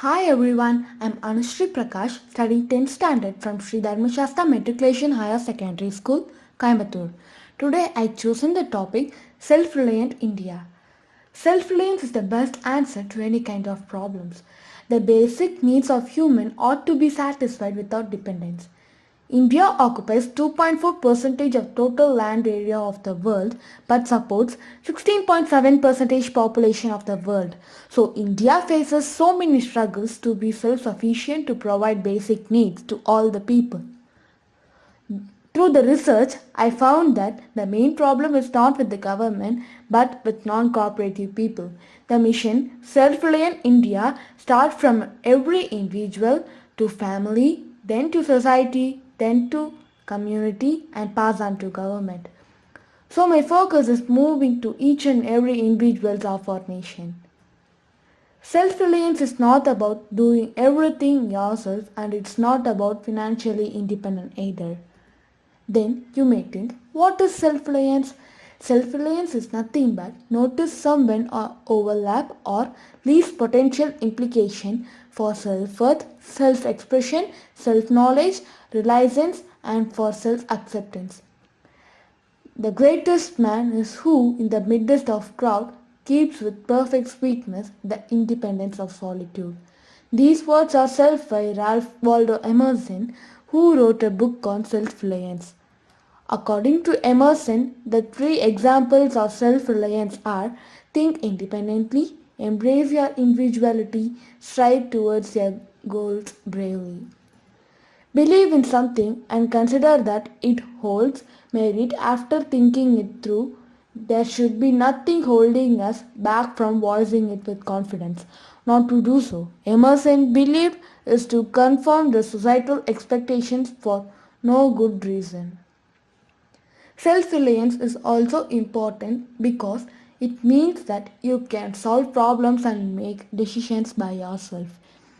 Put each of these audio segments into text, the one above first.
Hi everyone, I'm Anushri Prakash, studying 10th standard from Sri Dharmashastra Matriculation Higher Secondary School, Coimbatore. Today I chosen the topic Self-Reliant India. Self-reliance is the best answer to any kind of problems. The basic needs of human ought to be satisfied without dependence. India occupies 2.4% of total land area of the world but supports 16.7% population of the world. So India faces so many struggles to be self-sufficient to provide basic needs to all the people. Through the research, I found that the main problem is not with the government but with non-cooperative people. The mission Self-Reliant India starts from every individual to family, then to society, then to community and pass on to government. So my focus is moving to each and every individual of our nation. Self-reliance is not about doing everything yourself and it's not about financially independent either. Then you may think, what is self-reliance? Self-reliance is nothing but notice someone or overlap or least potential implication for self-worth, self-expression, self-knowledge, reliance and for self-acceptance. The greatest man is who, in the midst of crowd, keeps with perfect sweetness the independence of solitude. These words are said by Ralph Waldo Emerson, who wrote a book on self-reliance. According to Emerson, the three examples of self-reliance are think independently, embrace your individuality, strive towards your goals bravely. Believe in something and consider that it holds merit after thinking it through. There should be nothing holding us back from voicing it with confidence. Not to do so, Emerson believed is to conform the societal expectations for no good reason. Self-reliance is also important because it means that you can solve problems and make decisions by yourself.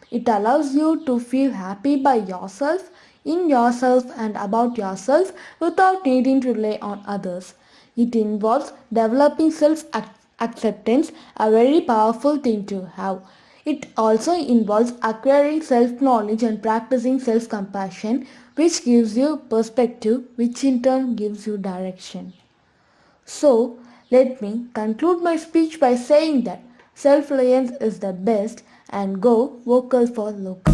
It allows you to feel happy by yourself, in yourself and about yourself without needing to rely on others. It involves developing self-acceptance, a very powerful thing to have. It also involves acquiring self-knowledge and practicing self-compassion, which gives you perspective, which in turn gives you direction. So, let me conclude my speech by saying that self-reliance is the best and go vocal for local.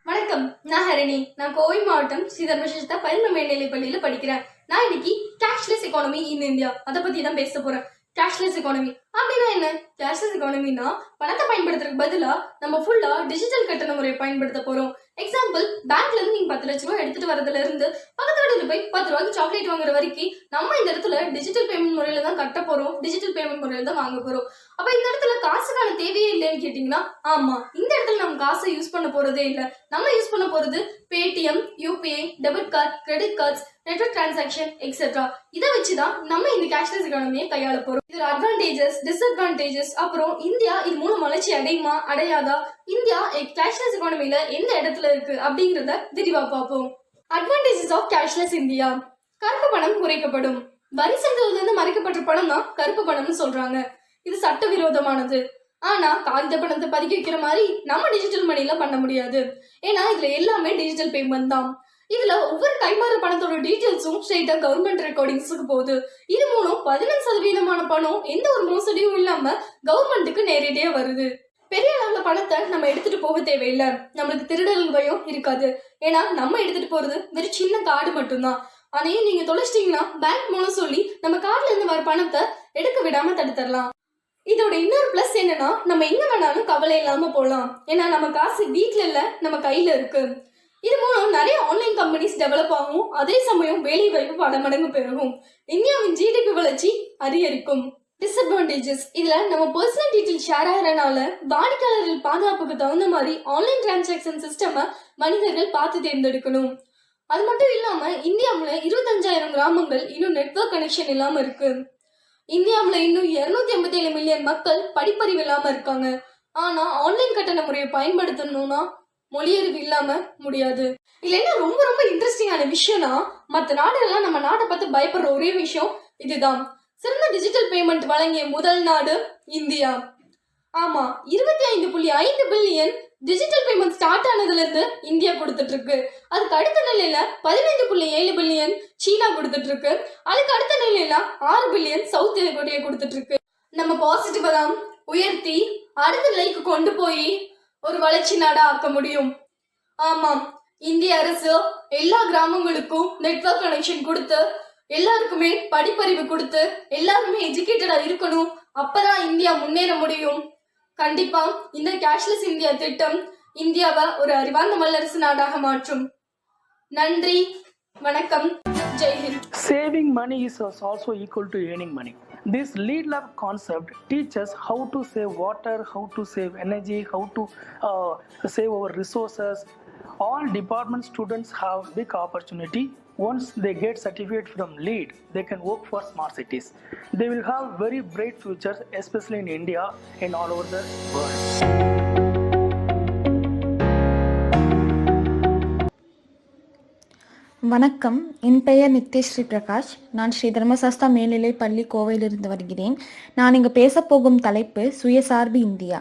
வணக்கம். நான் ஹரிணி. நான் கோவை மாவட்டம் ஸ்ரீ தர்மசக்தா பயிர்ம மேல்நிலைப் பள்ளியில படிக்கிறேன். நான் இன்னைக்கு cashless economy in India அதை பத்தி தான் பேச போறேன். கேஷ்லெஸ் எக்கானமி அப்படின்னா என்ன? கேஷ்லெஸ் எக்கானமினா பணத்தை பயன்படுத்துறதுக்கு பதிலா நம்ம ஃபுல்லா டிஜிட்டல் கட்டண முறையை பயன்படுத்த போறோம். எக்ஸாம்பிள், பேங்க்ல இருந்து நீங்க 10 லட்ச ரூபாய் எடுத்துட்டு வரதுல இருந்து பக்கத்து கடையில போய் 10 ரூபாய்க்கு சாக்லேட் வாங்குற வரைக்கும் நம்ம இந்த இடத்துல டிஜிட்டல் பேமெண்ட் முறையில தான் கட்ட போறோம், டிஜிட்டல் பேமெண்ட் முறையில தான் வாங்க போறோம். அப்ப இந்த இடத்துல காசுக்கான தேவையே இல்லைன்னு கேட்டீங்கன்னா, ஆமா, இந்த இடத்துல நம்ம காசை யூஸ் பண்ண போறதே இல்லை. நம்ம யூஸ் பண்ண போறது Paytm, UPI, debit card, credit cards, network transaction etcetera. இதை வச்சுதான் நம்ம இந்த கேஷ்லெஸ் எக்கானமியை கையாள போறோம். இதுல அட்வான்டேஜஸ், டிஸ்அட்வான்டேஜஸ், அப்புறம் இந்தியா இது மூலம் வளர்ச்சி அடையுமா அடையாதா, இந்தியா கேஷ்லெஸ் எக்கானமில எந்த இடத்துல இருக்கு அப்படிங்கறத விரிவா பார்ப்போம். Advantages of cashless India. கருப்பு பணம் குறைக்கப்படும். வரி செலுத்துவதிலிருந்து இருந்து மறைக்கப்பட்ட பணம் தான் கருப்பு பணம்னு சொல்றாங்க. இது சட்டவிரோதமானது. ஆனா காகித பணத்தை பதுக்கி வைக்கிற மாதிரி நம்ம டிஜிட்டல் மணில பண்ண முடியாது. ஏன்னா இதுல எல்லாமே டிஜிட்டல் பேமெண்ட் தான். இதுல ஒவ்வொரு கைமாறு பணத்தோட டீடைல்ஸும் ஸ்ட்ரெயிட்டா கவர்மெண்ட் ரெக்கார்டிங்ஸுக்கு போகுது. இது மூலம் 15% பணம் எந்த ஒரு மோசடியும் இல்லாம கவர்மெண்ட்டுக்கு நேரடியா வருது. பெரிய அளவுல பணத்தை நம்ம எடுத்துட்டு போக தேவையில்லை. நம்மளுக்கு திருடர்கள் பயம் இருக்காது. ஏன்னா நம்ம எடுத்துட்டு போறது வெறும் சின்ன கார்டு மட்டும்தான். அதையும் நீங்க தொலைச்சிட்டீங்கன்னா பேங்க் மூலம் சொல்லி நம்ம கார்டுல இருந்து வர பணத்தை எடுக்க விடாம தடுத்துடலாம். இதோட இன்னொரு பிளஸ் என்னன்னா, நம்ம எங்க வேணாலும் கவலை இல்லாம போகலாம். ஏன்னா நம்ம காசு வீட்டுல இல்ல, நம்ம கையில இருக்கு. இது மூலம் நிறைய ஆன்லைன் கம்பெனிஸ் டெவலப் ஆகும். அதே சமயம் வேலை வாய்ப்பு பல மடங்கு பெருகும். இந்தியாவின் ஜிடிபி வளர்ச்சி அதிகரிக்கும். டிஸ்அட்வான்டேஜஸ். இதுல நம்ம பர்சனல் டீடைல் ஷேர் ஆகிறனால வாடிக்கையாளர்கள் பாதுகாப்புக்கு தகுந்த மாதிரி ஆன்லைன் டிரான்சாக்சன் சிஸ்டம் மனிதர்கள் பார்த்து தேர்ந்தெடுக்கணும். அது மட்டும் இல்லாம இந்தியாவுல 25,000 கிராமங்கள் இன்னும் நெட்வொர்க் கனெக்ஷன் இல்லாம இருக்கு. இந்தியாவுல இன்னும் 287 மில்லியன் மக்கள் படிப்பறிவு இல்லாம இருக்காங்க. ஆனா ஆன்லைன் கட்டண முறையை பயன்படுத்தணும்னா மொழியறிவு இல்லாம முடியாது. இதுல என்ன ரொம்ப ரொம்ப இன்ட்ரெஸ்டிங்கான விஷயம்னா, மற்ற நாடுகள்லாம் நம்ம நாட்டை பார்த்து பயப்படுற ஒரே விஷயம் இதுதான். சிறந்த டிஜிட்டல் பேமெண்ட் வழங்கிய முதல் நாடு இந்தியா. ஆமா, 25.5 பில்லியன் டிஜிட்டல் பேமெண்ட் ஸ்டார்ட் ஆனதுல இருந்து இந்தியா கொடுத்துட்டு இருக்கு. அதுக்கு அடுத்த நிலையில 15.7 பில்லியன் சீனா கொடுத்துட்டு இருக்கு. அதுக்கு அடுத்த நிலையில 6 பில்லியன் சவுத் கொரியா கொடுத்துட்டு இருக்கு. நம்ம பாசிட்டிவா தான் உயர்த்தி அடுத்த நிலைக்கு கொண்டு போய் ஒரு வளர்ச்சி நாடா ஆக்க முடியும். ஆமாம், இந்திய அரசு எல்லா கிராமங்களுக்கும் நெட்வொர்க் கனெக்ஷன் கொடுத்து எல்லாருக்குமே படிப்பறிவு கொடுத்து எல்லாருமே எஜுகேட்டடா இருக்கணும். அப்பதான் இந்தியா முன்னேற முடியும். கண்டிப்பா இந்த கேஷ்லெஸ் இந்தியா திட்டம் இந்தியாவை ஒரு அறிவார்ந்த வல்லரசு நாடாக மாற்றும். நன்றி, வணக்கம், ஜெய்ஹிந்த். Saving money is also equal to earning money. This lead lab concept teaches how to save water, how to save energy, how to save our resources. All department students have big opportunity. Once they get certificate from LEAD, they can work for smart cities. They will have very bright futures, especially in India and all over the world. வணக்கம், என் பெயர் நித்யஸ்ரீ பிரகாஷ். நான் ஸ்ரீ தர்மசாஸ்தா மேல்நிலை பள்ளி கோவையிலிருந்து வருகிறேன். நான் இங்கு பேசப்போகும் தலைப்பு சுயசார்பு இந்தியா.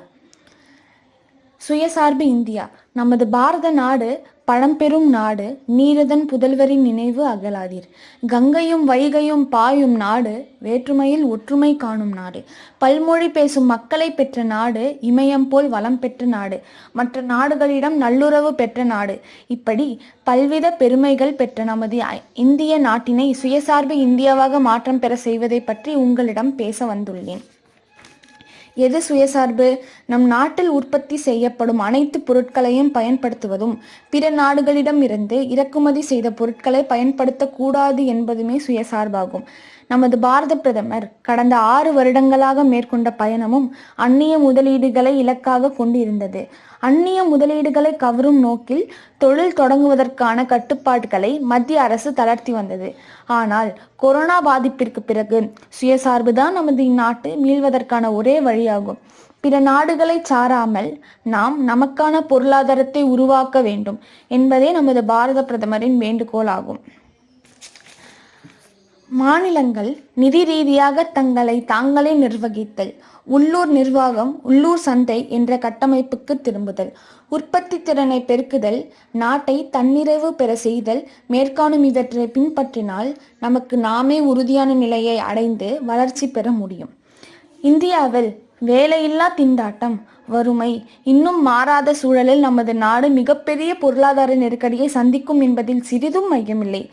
சுயசார்பு இந்தியா. நமது பாரத நாடு பழம்பெரும் நாடு, நீரதன் புதல்வரின் நினைவு அகலாதீர். கங்கையும் வைகையும் பாயும் நாடு, வேற்றுமையில் ஒற்றுமை காணும் நாடு. பல்மொழி பேசும் மக்களை பெற்ற நாடு, இமயம் போல் வளம் பெற்ற நாடு, மற்ற நாடுகளிடம் நல்லுறவு பெற்ற நாடு. இப்படி பல்வித பெருமைகள் பெற்ற நமது இந்திய நாட்டினை சுயசார்பு இந்தியாவாக மாற்றம் பெற செய்வதை பற்றி உங்களிடம் பேச வந்துள்ளேன். எது சுயசார்பு? நம் நாட்டில் உற்பத்தி செய்யப்படும் அனைத்து பொருட்களையும் பயன்படுத்துவதும், பிற நாடுகளிடம் இருந்து இறக்குமதி செய்த பொருட்களை பயன்படுத்தக்கூடாது என்பதுமே சுயசார்பாகும். நமது பாரத பிரதமர் கடந்த 6 வருடங்களாக மேற்கொண்ட பயணமும் அந்நிய முதலீடுகளை இலக்காக கொண்டிருந்தது. அந்நிய முதலீடுகளை கவரும் நோக்கில் தொழில் தொடங்குவதற்கான கட்டுப்பாடுகளை மத்திய அரசு தளர்த்தி வந்தது. ஆனால் கொரோனா பாதிப்பிற்கு பிறகு சுயசார்புதான் நமது இந்நாட்டு மீள்வதற்கான ஒரே வழியாகும். பிற நாடுகளை சாராமல் நாம் நமக்கான பொருளாதாரத்தை உருவாக்க வேண்டும் என்பதே நமது பாரத பிரதமரின் வேண்டுகோள் ஆகும். மாநிலங்கள் நிதி ரீதியாக தங்களை தாங்களே நிர்வகித்தல், உள்ளூர் நிர்வாகம், உள்ளூர் சந்தை என்ற கட்டமைப்புக்கு திரும்புதல், உற்பத்தி திறனை பெருக்குதல், நாட்டை தன்னிறைவு பெற செய்தல், மேற்காணும் இவற்றை பின்பற்றினால் நமக்கு நாமே உறுதியான நிலையை அடைந்து வளர்ச்சி பெற முடியும். இந்தியாவில் வேலையில்லா திண்டாட்டம், வறுமை இன்னும் மாறாத சூழலில் நமது நாடு மிகப்பெரிய பொருளாதார நெருக்கடியை சந்திக்கும் என்பதில் சிறிதும் ஐயமில்லை.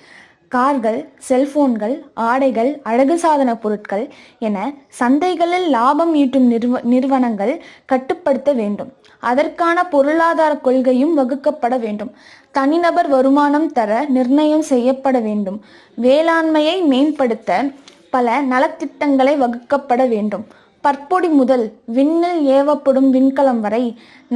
கார்கள், செல்போன்கள், ஆடைகள், அழகு சாதன பொருட்கள் என சந்தைகளில் லாபம் ஈட்டும் நிறுவனங்கள் கட்டுப்படுத்த வேண்டும். அதற்கான பொருளாதார கொள்கையும் வகுக்கப்பட வேண்டும். தனிநபர் வருமானம் தர நிர்ணயம் செய்யப்பட வேண்டும். வேளாண்மையை மேம்படுத்த பல நலத்திட்டங்களை வகுக்கப்பட வேண்டும். பற்பொடி முதல் விண்ணில் ஏவப்படும் விண்கலம் வரை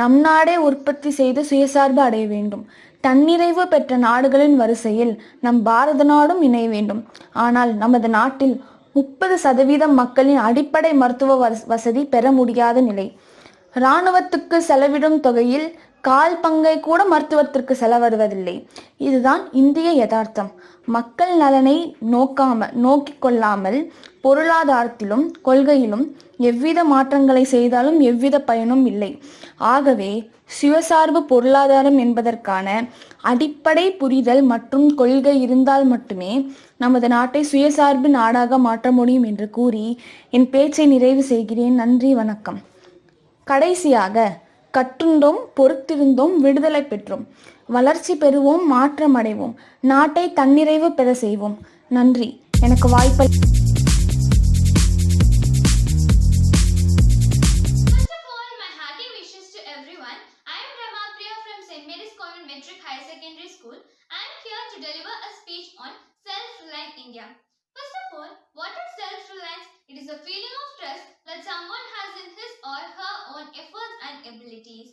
நம் நாடே உற்பத்தி செய்து சுயசார்பு அடைய வேண்டும். தன்னிறைவு பெற்ற நாடுகளின் வரிசையில் நம் பாரத நாடும் இணைய வேண்டும். ஆனால் நமது நாட்டில் 30% மக்களின் அடிப்படை மருத்துவ வசதி பெற முடியாத நிலை. இராணுவத்துக்கு செலவிடும் தொகையில் 1/4 பங்கை கூட மருத்துவத்திற்கு செலவிடுவதில்லை. இதுதான் இந்திய யதார்த்தம். மக்கள் நலனை நோக்கிக் கொள்ளாமல் பொருளாதாரத்திலும் கொள்கையிலும் எவ்வித மாற்றங்களை செய்தாலும் எவ்வித பயனும் இல்லை. ஆகவே சுயசார்பு பொருளாதாரம் என்பதற்கான அடிப்படை புரிதல் மற்றும் கொள்கை இருந்தால் மட்டுமே நமது நாட்டை சுயசார்பு நாடாக மாற்ற முடியும் என்று கூறி என் பேச்சை நிறைவு செய்கிறேன். நன்றி, வணக்கம். கடைசியாக, கற்றுண்டோம், பொறுத்திருந்தோம், விடுதலை பெற்றோம், வளர்ச்சி பெறுவோம், மாற்றம் அடைவோம், நாட்டை தன்னிறைவு பெற செய்வோம். நன்றி. எனக்கு வாய்ப்பை First of all, what is self-reliance? It is a feeling of trust that someone has in his or her own efforts and abilities.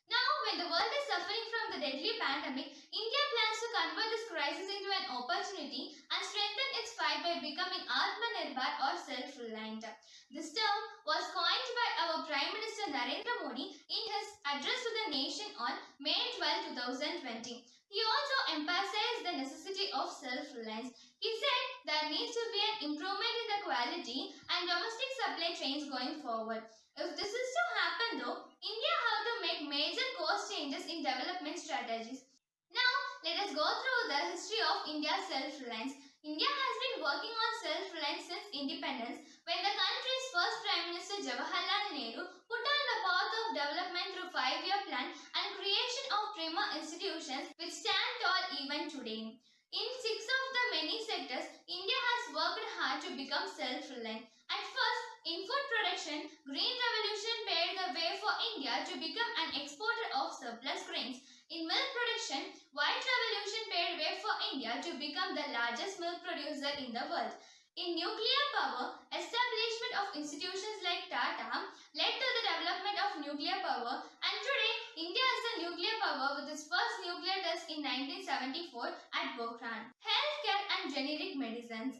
Now, when the world is suffering from the deadly pandemic, India plans to convert this crisis into an opportunity and strengthen its fight by becoming Atmanirbhar or self-reliant. This term was coined by our Prime Minister Narendra Modi in his address to the nation on May 12, 2020. He also emphasized the necessity of self-reliance. He said there needs to be an improvement in the quality and domestic supply chains going forward. If this is to happen though, India have to make major course changes in development strategies. Now, let us go through the history of India's self-reliance. India has been working on self-reliance since independence when the country's first Prime Minister Jawaharlal Nehru put on the path of development through 5-year plan and creation of premier institutions which stand tall even today. In 6 of the many sectors, India has worked hard to become self-reliant. At first, in food production, Green Revolution paved the way for India to become an exporter of surplus grains. In milk production, White Revolution paved way for India to become the largest milk producer in the world. In nuclear power, establishment of institutions like Tata led to the development of nuclear power, and today India is a nuclear power with its first nuclear test in 1974 at Pokhran. Healthcare and generic medicines.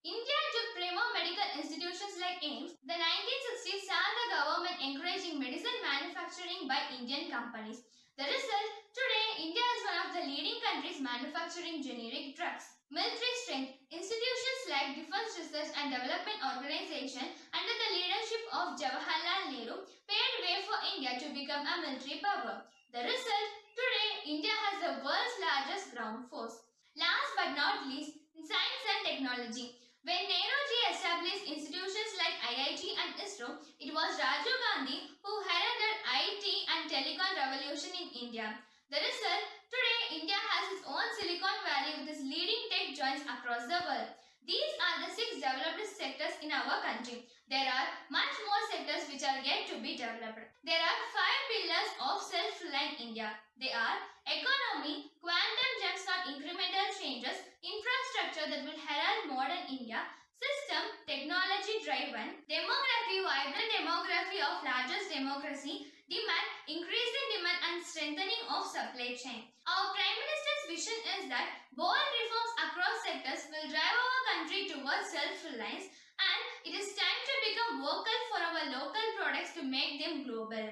India took premier medical institutions like AIIMS. The 1960s saw the government encouraging medicine manufacturing by Indian companies. The result, today India is one of the leading countries manufacturing generic drugs. Military strength. Institutions like Defence Research and Development Organization under the leadership of Jawaharlal Nehru paved way for India to become a military power. The result, today India has the world's largest ground force. Last but not least, science and technology. When Nehruji established institutions like IIT and ISRO, it was Rajiv Gandhi who heralded IT and telecom revolution in India. The result, today India has its own Silicon Valley with its leading tech giants across the world. These are the 6 developed sectors in our country. There are much more sectors which are yet to be developed. There are 5 pillars of self-reliant India. They are economy, quantum jumps, not incremental changes, infrastructure that will herald modern India, system, technology driven, demography, vibrant demography of largest democracy, demand, increasing demand and strengthening of supply chain. Our Prime Minister's vision is that bold reforms across sectors will drive our country towards self-reliance, and it is time to become vocal for our local products to make them global.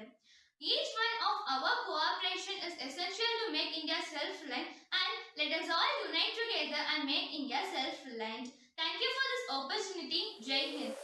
Each one of our cooperation is essential to make India self-reliant, and let us all unite together and make India self-reliant. Thank you for this opportunity. Jai Hind.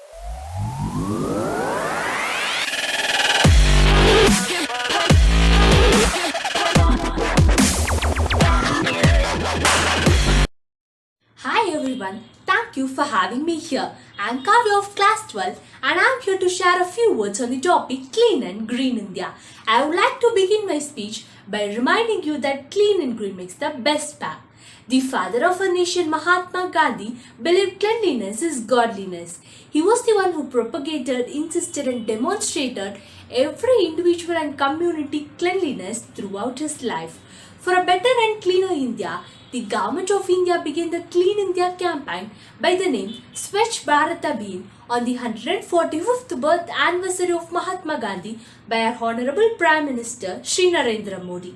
Hi everyone, thank you for having me here. I'm Kavya of class 12 and I'm here to share a few words on the topic Clean and Green India. I would like to begin my speech by reminding you that clean and green makes the best pack. The father of our nation, Mahatma Gandhi, believed cleanliness is godliness. He was the one who propagated, insisted and demonstrated every individual and community cleanliness throughout his life. For a better and cleaner India, the Government of India began the Clean India campaign by the name Swachh Bharat Abhiyan on the 145th birth anniversary of Mahatma Gandhi by our Honorable Prime Minister Shri Narendra Modi.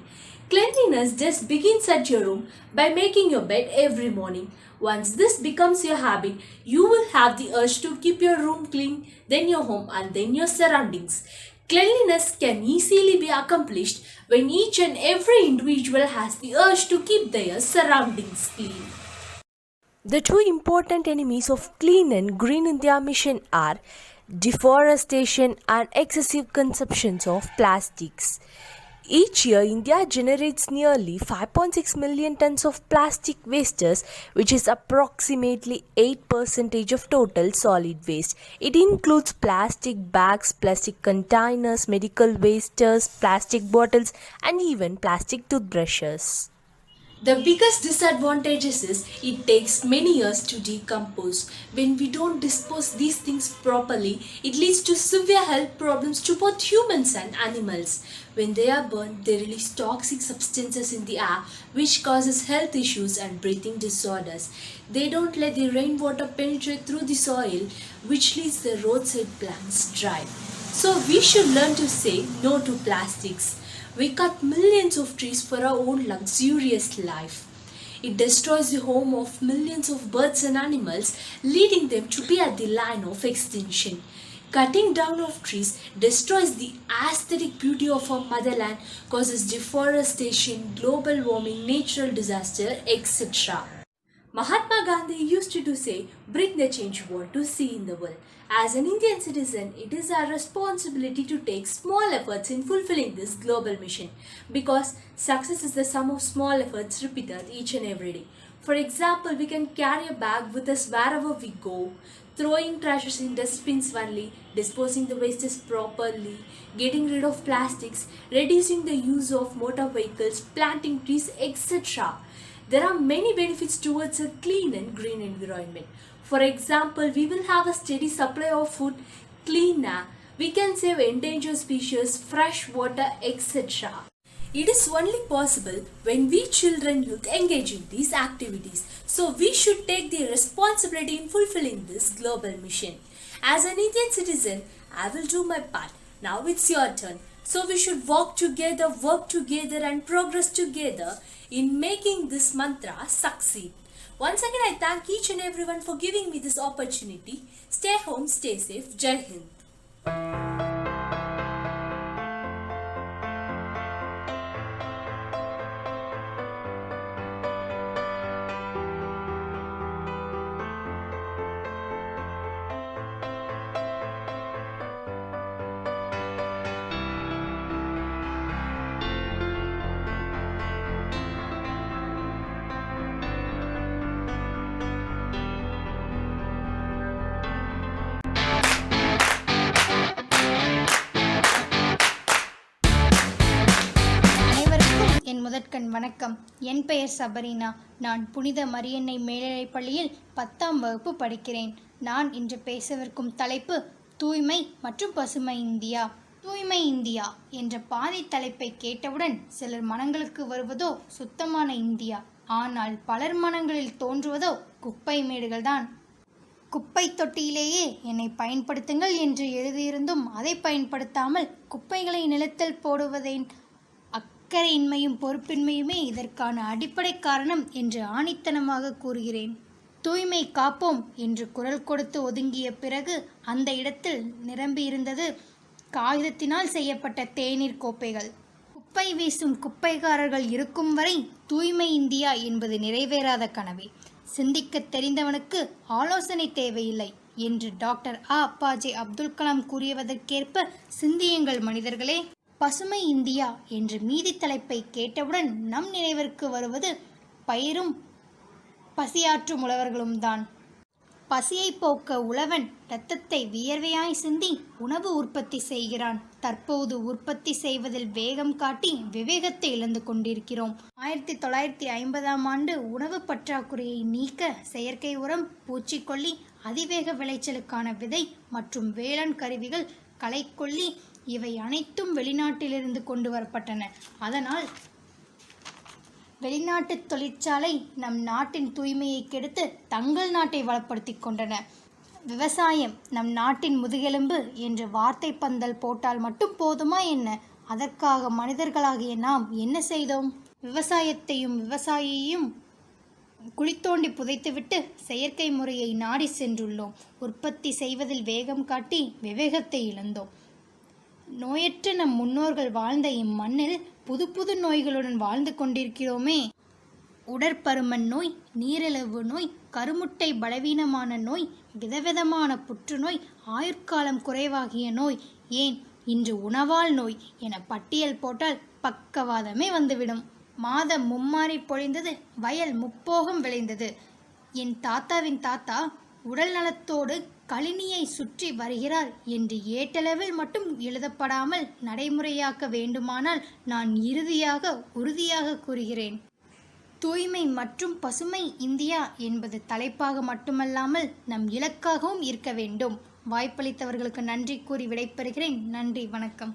Cleanliness just begins at your room by making your bed every morning. Once this becomes your habit, you will have the urge to keep your room clean, then your home and then your surroundings. Cleanliness can easily be accomplished when each and every individual has the urge to keep their surroundings clean. The two important enemies of Clean and Green India mission are deforestation and excessive consumptions of plastics. Each year, India generates nearly 5.6 million tons of plastic wastes, which is approximately 8% of total solid waste. It includes plastic bags, plastic containers, medical wastes, plastic bottles, and even plastic toothbrushes. The biggest disadvantage is it takes many years to decompose. When we don't dispose these things properly, it leads to severe health problems to both humans and animals. When they are burned, they release toxic substances in the air, which causes health issues and breathing disorders. They don't let the rainwater penetrate through the soil, which leaves the roadside plants dry. So we should learn to say no to plastics. We cut millions of trees for our own luxurious life. It destroys the home of millions of birds and animals, leading them to be at the line of extinction. Cutting down of trees destroys the aesthetic beauty of our motherland, causes deforestation, global warming, natural disaster, etc. Mahatma Gandhi used to say, bring the change you want to see in the world. As an Indian citizen, it is our responsibility to take small efforts in fulfilling this global mission, because success is the sum of small efforts repeated each and every day. For example, we can carry a bag with us wherever we go, throwing trashes in dustbins only, disposing the wastes properly, getting rid of plastics, reducing the use of motor vehicles, planting trees, etc. There are many benefits towards a clean and green environment. For example, we will have a steady supply of food, clean air, we can save endangered species, fresh water, etc. It is only possible when we children youth engage in these activities. So we should take the responsibility in fulfilling this global mission. As an Indian citizen, I will do my part. Now it's your turn. So we should work together and progress together in making this mantra succeed. Once again, I thank each and everyone for giving me this opportunity. Stay home, stay safe. Jai Hind. அனைவருக்கும் என் முதற்கண் வணக்கம். என் பெயர் Sabrina. நான் புனித மரியன்னை மேல்நிலைப் பள்ளியில் 10ஆம் வகுப்பு படிக்கிறேன். நான் இன்று பேசவிருக்கும் தலைப்பு தூய்மை மற்றும் பசுமை இந்தியா. தூய்மை இந்தியா என்ற பாதி தலைப்பை கேட்டவுடன் சிலர் மனங்களுக்கு வருவதோ சுத்தமான இந்தியா, ஆனால் பலர் மனங்களில் தோன்றுவதோ குப்பை மேடுகள்தான். குப்பை தொட்டியிலேயே என்னை பயன்படுத்துங்கள் என்று எழுதியிருந்தும் அதை பயன்படுத்தாமல் குப்பைகளை நிலத்தில் போடுவதேன்? அக்கறையின்மையும் பொறுப்பின்மையுமே இதற்கான அடிப்படை காரணம் என்று ஆணித்தனமாக கூறுகிறேன். தூய்மை காப்போம் என்று குரல் கொடுத்து ஒதுங்கிய பிறகு அந்த இடத்தில் நிரம்பியிருந்தது காகிதத்தினால் செய்யப்பட்ட தேநீர் கோப்பைகள். குப்பை வீசும் குப்பைக்காரர்கள் இருக்கும் வரை தூய்மை இந்தியா என்பது நிறைவேறாத கனவே. சிந்திக்க தெரிந்தவனுக்கு ஆலோசனை தேவையில்லை என்று டாக்டர் அப்பாஜே அப்துல் கலாம் கூறியதற்கேற்ப சிந்தியுங்கள் மனிதர்களே. பசுமை இந்தியா என்ற மீதி தலைப்பை கேட்டவுடன் நம் நினைவிற்கு வருவது பயிரும் பசியாற்றும் உழவர்களும் தான். பசியை போக்க உழவன் இரத்தத்தை வியர்வையாய் சிந்தி உணவு உற்பத்தி செய்கிறான். தற்போது உற்பத்தி செய்வதில் வேகம் காட்டி விவேகத்தை இழந்து கொண்டிருக்கிறோம். 1950ஆம் ஆண்டு உணவு பற்றாக்குறையை நீக்க செயற்கை உரம், பூச்சிக்கொல்லி, அதிவேக விளைச்சலுக்கான விதை மற்றும் வேளாண் கருவிகள், களைக்கொல்லி இவை அனைத்தும் வெளிநாட்டிலிருந்து கொண்டு வரப்பட்டன. அதனால் வெளிநாட்டு தொழிற்சாலை நம் நாட்டின் தூய்மையை கெடுத்து தங்கள் நாட்டை வளப்படுத்தி கொண்டன. விவசாயம் நம் நாட்டின் முதுகெலும்பு என்று வார்த்தை பந்தல் போட்டால் மட்டும் போதுமா என்ன? அதற்காக மனிதர்களாகிய நாம் என்ன செய்தோம்? விவசாயத்தையும் விவசாயியையும் குழித்தோண்டி புதைத்துவிட்டு செயற்கை முறையை நாடி சென்றுள்ளோம். உற்பத்தி செய்வதில் வேகம் காட்டி விவேகத்தை இழந்தோம். நோயற்ற நம் முன்னோர்கள் வாழ்ந்த இம்மண்ணில் புது புது நோய்களுடன் வாழ்ந்து கொண்டிருக்கிறோமே. உடற்பருமன் நோய், நீரிழிவு நோய், கருமுட்டை பலவீனமான நோய், விதவிதமான புற்றுநோய், ஆயுட்காலம் குறைவாகிய நோய், ஏன் இன்று உணவால் நோய் என பட்டியல் போட்டால் பக்கவாதமே வந்துவிடும். மாதம் மும்மாறி பொழிந்தது, வயல் முப்போகம் விளைந்தது. என் தாத்தாவின் தாத்தா உடல் நலத்தோடு கழினியை சுற்றி வருகிறார் என்று ஏட்டளவில் மட்டும் எழுதப்படாமல் நடைமுறையாக்க வேண்டுமானால் நான் உறுதியாக கூறுகிறேன். தூய்மை மற்றும் பசுமை இந்தியா என்பது தலைப்பாக மட்டுமல்லாமல் நம் இலக்காகவும் இருக்க வேண்டும். வாய்ப்பளித்தவர்களுக்கு நன்றி கூறி விடைபெறுகிறேன். நன்றி, வணக்கம்.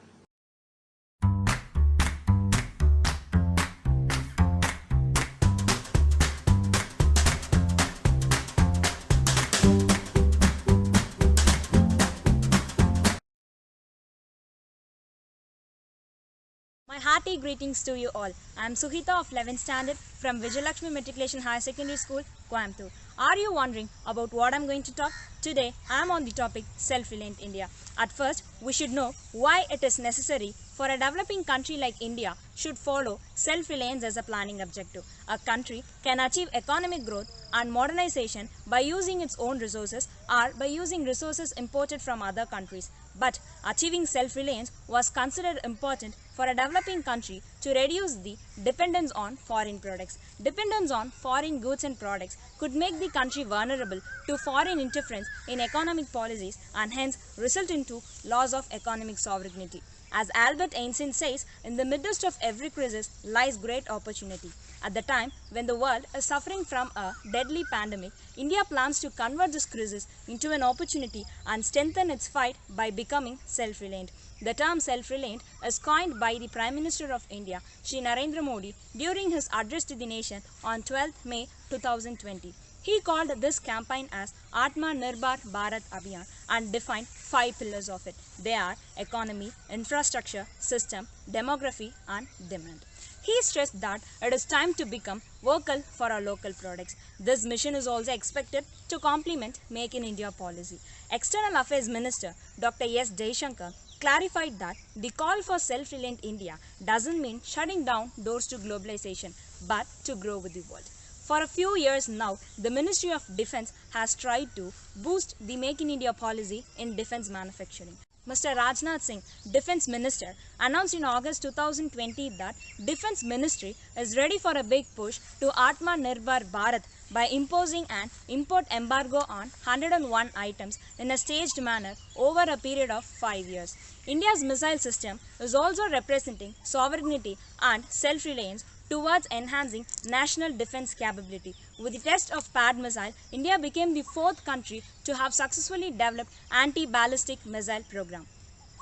My My hearty greetings to you all. I am Suhita of 11th Standard from Vijayalakshmi Matriculation Higher Secondary School, Coimbatore. Are you wondering about what I am going to talk? Today I am on the topic Self-Reliant India. At first, we should know why it is necessary for a developing country like India should follow self-reliance as a planning objective. A country can achieve economic growth and modernization by using its own resources or by using resources imported from other countries. But achieving self-reliance was considered important for a developing country to reduce the dependence on foreign products. Dependence on foreign goods and products could make the country vulnerable to foreign interference in economic policies and hence result into loss of economic sovereignty. As Albert Einstein says, in the midst of every crisis lies great opportunity. At the time when the world is suffering from a deadly pandemic, India plans to convert this crisis into an opportunity and strengthen its fight by becoming self-reliant. The term self-reliant is coined by the Prime Minister of India, Shri Narendra Modi, during his address to the nation on 12th May 2020. He called this campaign as Atma Nirbhar Bharat Abhiyan and defined 5 pillars of it. They are economy, infrastructure, system, demography and demand. He stressed that it is time to become vocal for our local products. This mission is also expected to complement Make in India policy. External Affairs Minister Dr. S. Jaishankar clarified that the call for self-reliant India doesn't mean shutting down doors to globalization, but to grow with the world. For a few years now, the Ministry of Defence has tried to boost the Make in India policy in defence manufacturing. Mr. Rajnath Singh, Defence Minister, announced in August 2020 that Defence Ministry is ready for a big push to Atma Nirbhar Bharat by imposing an import embargo on 101 items in a staged manner over a period of 5 years. India's missile system is also representing sovereignty and self-reliance towards enhancing national defense capability. With the test of PAD missile, India became the 4th country to have successfully developed anti-ballistic missile program.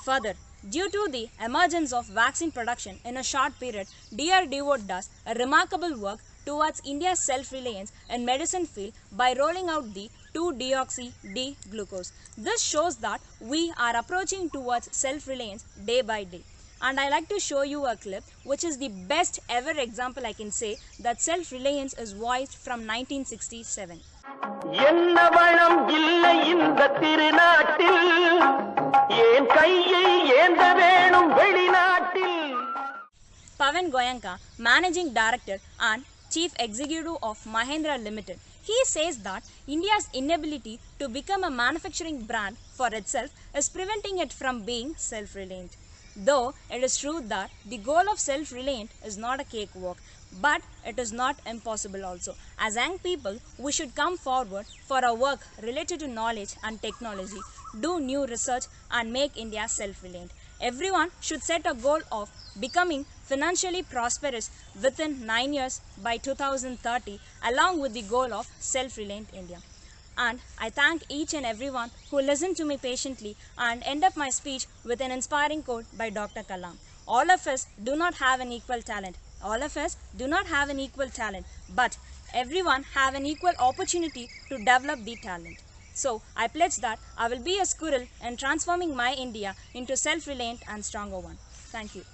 Further, due to the emergence of vaccine production in a short period, DRDO does a remarkable work towards India's self-reliance in medicine field by rolling out the 2-deoxy-D-glucose. This shows that we are approaching towards self-reliance day by day. And I like to show you a clip which is the best ever example I can say that self-reliance is voiced from 1967. என்ன வளம் இல்லை இந்த திருநாட்டில் ஏன் கையை ஏந்த வேணும் வெளிநாட்டில். Pavan Goyanka, Managing Director and Chief Executive of Mahindra Limited, he says that India's inability to become a manufacturing brand for itself is preventing it from being self-reliant. Though it is true that the goal of self-reliant is not a cakewalk, but it is not impossible also. As young people, we should come forward for our work related to knowledge and technology, do new research and make India self-reliant. Everyone should set a goal of becoming financially prosperous within 9 years by 2030 along with the goal of self-reliant India. And I thank each and everyone who listened to me patiently and end up my speech with an inspiring quote by Dr. Kalam. All of us do not have an equal talent. All of us do not have an equal talent, but everyone have an equal opportunity to develop the talent. So I pledge that I will be a squirrel in transforming my India into self-reliant and stronger one. Thank you.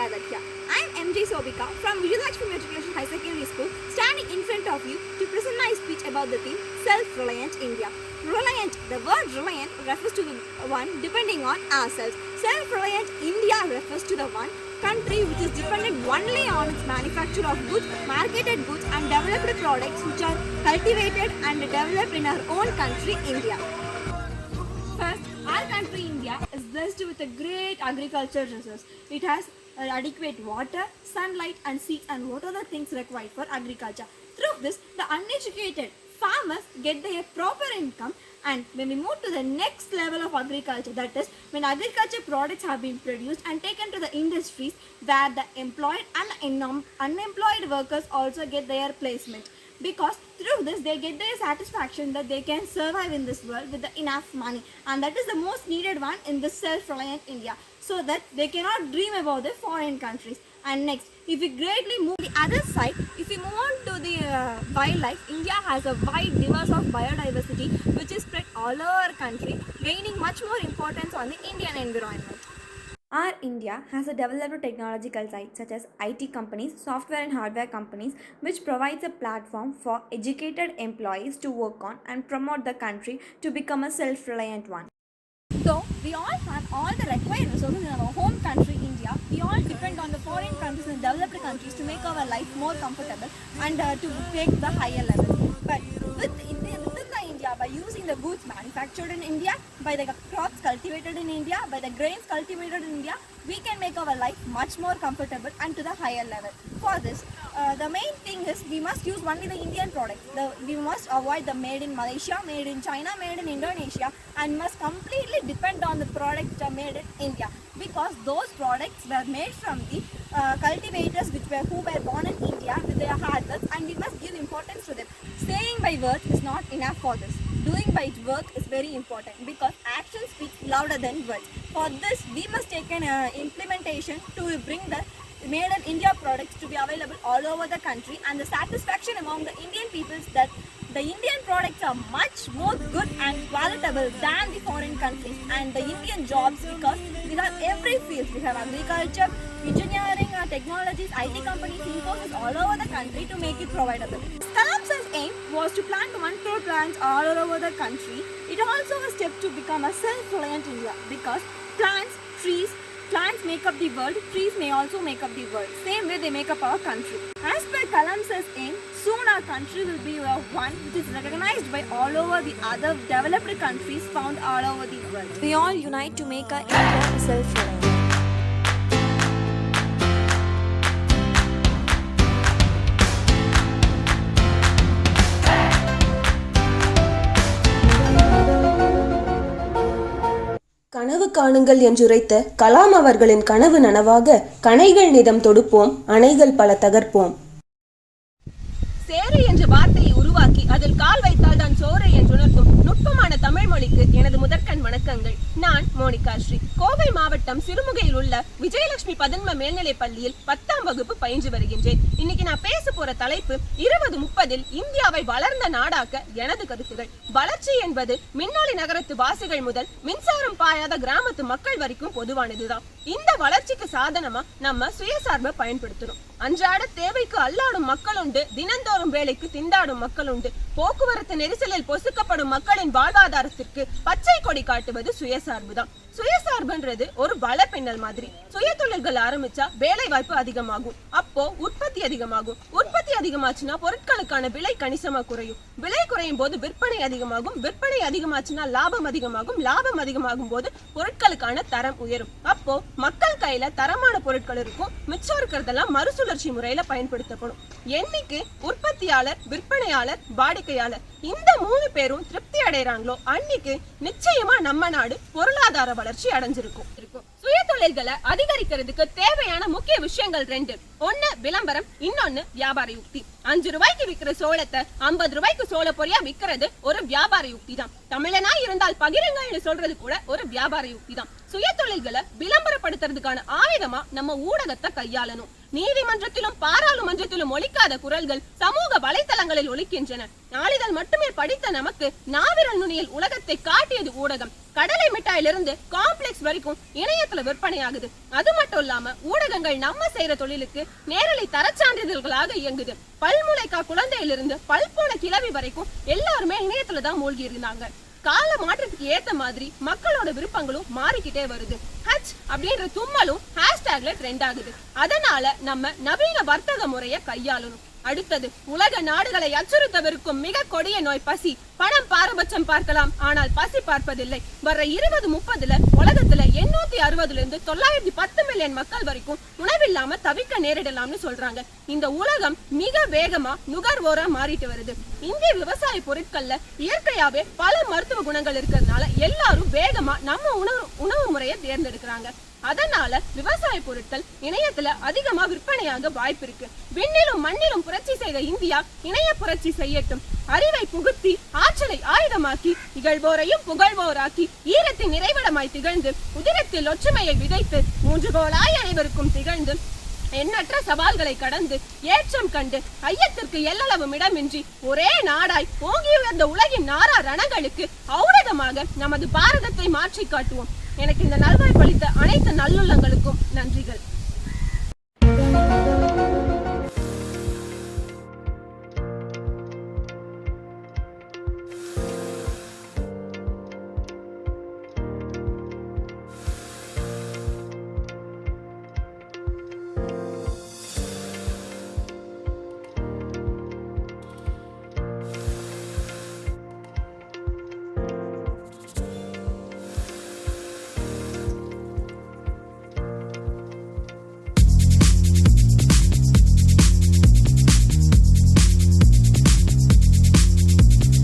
Gathered here. I am MJ Sobika from Vijayalakshmi Matriculation High Secondary School, standing in front of you to present my speech about the theme Self-Reliant India. Reliant, the word reliant refers to the one depending on ourselves. Self-Reliant India refers to the one country which is dependent only on its manufacture of goods, marketed goods and developed products which are cultivated and developed in our own country, India. First, our country India is blessed with a great agricultural resource. It has adequate water, sunlight and seeds and what are the things required for agriculture. Through this, the uneducated farmers get their proper income, and when we move to the next level of agriculture, that is when agriculture products have been produced and taken to the industries where the employed and unemployed workers also get their placement. because through this they get their satisfaction that they can survive in this world with the enough money, and that is the most needed one in the self-reliant India, so that they cannot dream about the foreign countries. And next, if we greatly move the other side, if we move on to the wildlife, India has a wide diverse of biodiversity which is spread all over our country, gaining much more importance on the Indian environment. Our India has a developed technological side such as IT companies, software and hardware companies, which provides a platform for educated employees to work on and promote the country to become a self-reliant one. Though we all have all the required resources in our home country, India, we all depend on the foreign countries and developed countries to make our life more comfortable and to take the higher level. But within India, by using the goods manufactured in India, by the crops cultivated in India, by the grains cultivated in India, we can make our life much more comfortable and to the higher level. For this, the main thing is we must use only the Indian products. We must avoid the made in Malaysia, made in China, made in Indonesia, and must completely depend on the products made in India, because those products were made from the cultivators who were born in India with their hard work, and we must give importance to them. Saying by words is not enough for this. Doing by work is very important, because action speaks louder than words. For this, we must take an implementation to bring the made in India products to be available all over the country, and the satisfaction among the Indian peoples that the Indian products are much more good and palatable than the foreign countries and the Indian jobs, because we have every field. We have agriculture, engineering, technologies, IT companies, Infosys all over the country to make it providable. Kalam's aim was to plant 1 crore plants all over the country. It also a step to become a self-reliant India, because plants make up the world, trees may also make up the world. Same way they make up our country. As per Kalam's aim, soon our country will be one which is recognized by all over the other developed countries found all over the world. We all unite to make our India self-reliant. கனவு காணுங்கள் என்றுரைத்த கலாம் அவர்களின் கனவு நனவாக கணைகள் நிதம் தொடுப்போம், அணைகள் பல தகர்ப்போம். சேரு என்ற வார்த்தையை உருவாக்கி அதில் கால் வைத்தால் தான் சோறு என்று உணர்த்தும் நுட்பமான தமிழ் மொழிக்கு எனது முதற்கண் வணக்கங்கள். நான் மோனிகா ஸ்ரீ, கோவை மாவட்டம் சிறுமுகையில் உள்ள விஜயலட்சுமி பதன்ம மேல்நிலைப் பள்ளியில் 10ஆம் வகுப்பு பயின்று வருகின்றேன். இன்னைக்கு நான் பேச போற தலைப்பு 2030 இந்தியாவை வளர்ந்த நாடாக்க எனது கருத்துகள். வளர்ச்சி என்பது மின்னொளி நகரத்து வாசிகள் முதல் மின்சாரம் பாயாத கிராமத்து மக்கள் வரைக்கும் பொதுவானதுதான். இந்த வளர்ச்சிக்கு சாதனமா நம்ம சுயசார்பை பயன்படுத்துறோம். அன்றாட தேவைக்கு அல்லாடும் மக்கள் உண்டு, தினந்தோறும் வேலைக்கு திண்டாடும் மக்கள் உண்டு. போக்குவரத்து நெரிசலில் பொசுக்கப்படும் மக்களின் வாழ்வாதாரத்திற்கு பச்சை கொடி காட்டுவது சுயசார்பு தான். சுயசார்புன்றது ஒரு வள பின்னல் மாதிரி. சுய தொழில்கள் ஆரம்பிச்சா வேலை வாய்ப்பு அதிகமாகும், அப்போ உற்பத்தி அதிகமாகும். உற்பத்தி அதிகமாச்சுன்னா பொருட்களுக்கான விலை கணிசமா குறையும். விலை குறையும் போது விற்பனை அதிகமாகும். விற்பனை அதிகமாச்சுன்னா லாபம் அதிகமாகும். லாபம் அதிகமாகும் போது பொருட்களுக்கான தரம் உயரும். அப்போ மக்கள் கையில தரமான பொருட்கள் இருக்கும். மிச்சம் இருக்கிறதெல்லாம் மறுசுழற்சி முறையில பயன்படுத்தப்படும். என்னைக்கு உற்பத்தியாளர், விற்பனையாளர், வாடிக்கையாளர் இந்த 3 பேரும் திருப்தி அடைறாங்களோ அன்னைக்கு நிச்சயமா நம்ம நாடு பொருளாதார வளர்ச்சி அடைஞ்சிருக்கும். சுய தொழில்களை அதிகரிக்கிறதுக்கு தேவையான முக்கிய விஷயங்கள் 2. ஒன்னு விளம்பரம், இன்னொன்னு வியாபார யுக்தி. 5 ரூபாய்க்கு விற்கிற சோளத்தை 50 ரூபாய்க்கு சோள பொரியா விற்கிறது ஒரு வியாபார யுக்தி தான். தமிழனா இருந்தால் பகிருங்கள்னு சொல்றது கூட ஒரு வியாபார யுக்தி தான். சுய தொழில்களை விளம்பரப்படுத்துறதுக்கான ஆயுதமா நம்ம ஊடகத்தை கையாளணும். நீதிமன்றத்திலும் பாராளுமன்றத்திலும் ஒலிக்காத குரல்கள் சமூக வலைத்தளங்களில் ஒலிக்கின்றன. நாளிதழ் மட்டுமே படித்த நமக்கு நாவிரல் நுனியில் உலகத்தை காட்டியது ஊடகம். கடலை மிட்டாயிலிருந்து காம்ப்ளெக்ஸ் வரைக்கும் இணையத்துல விற்பனையாகுது. அது மட்டும் இல்லாம ஊடகங்கள் நம்ம செய்யற தொழிலுக்கு நேரலை தரச்சான்றிதழ்களாக இயங்குது. பல்முளைக்கா குழந்தையிலிருந்து பல் போன கிளவி வரைக்கும் எல்லாருமே இணையத்துல தான் மூழ்கி இருந்தாங்க. கால மாற்றத்துக்கு ஏத்த மாதிரி மக்களோட விருப்பங்களும் மாறிக்கிட்டே வருது. ஹச் அப்படின்ற தும்மலும் ஹேஷ்டேக்ல ட்ரெண்ட் ஆகுது. அதனால நம்ம நவீன வர்த்தக முறையை கையாளணும். அடுத்தது, உலக நாடுகளை அச்சுறுத்தவிருக்கும் மிக கொடிய நோய் பசி. பணம் பாரபட்சம் பார்க்கலாம், ஆனால் பசி பார்ப்பதில்லை. வர 2030 உலகத்துல 860 910 மில்லியன் மக்கள் வரைக்கும் உணவில்லாம தவிக்க நேரிடலாம்னு சொல்றாங்க. இந்த உலகம் மிக வேகமா நுகர்வோரா மாறிட்டு வருது. இந்திய விவசாய பொருட்கள்ல இயற்கையாவே பல மருத்துவ குணங்கள் இருக்கிறதுனால எல்லாரும் வேகமா நம்ம உணவு முறையை தேர்ந்தெடுக்கிறாங்க. அதனால விவசாய பொருட்கள் இணையத்துல அதிகமா விற்பனையாக வாய்ப்பு இருக்கு. விண்ணிலும் மண்ணிலும் புரட்சி செய்த இந்தியா இணைய புரட்சி செய்யட்டும். அறிவை புகுத்தி ஆற்றலை ஆயுதமாக்கி இகழ்வோரையும் புகழ்வோராக்கி ஈரத்தின் நிறைவிடமாய் திகழ்ந்து உதிரத்தில் ஒற்றுமையை விதைத்து மூன்றுகோளாய் அனைவருக்கும் திகழ்ந்து எண்ணற்ற சவால்களை கடந்து ஏற்றம் கண்டு ஐயத்திற்கு எல்லளவும் இடமின்றி ஒரே நாடாய் ஓங்கி உயர்ந்த உலகின் நாரா ரணங்களுக்கு ஔடதமாக நமது பாரதத்தை மாற்றி காட்டுவோம். எனக்கு இந்த நல்வாய்ப்பளித்த அனைத்து நல்லுள்ளங்களுக்கும் நன்றிகள்.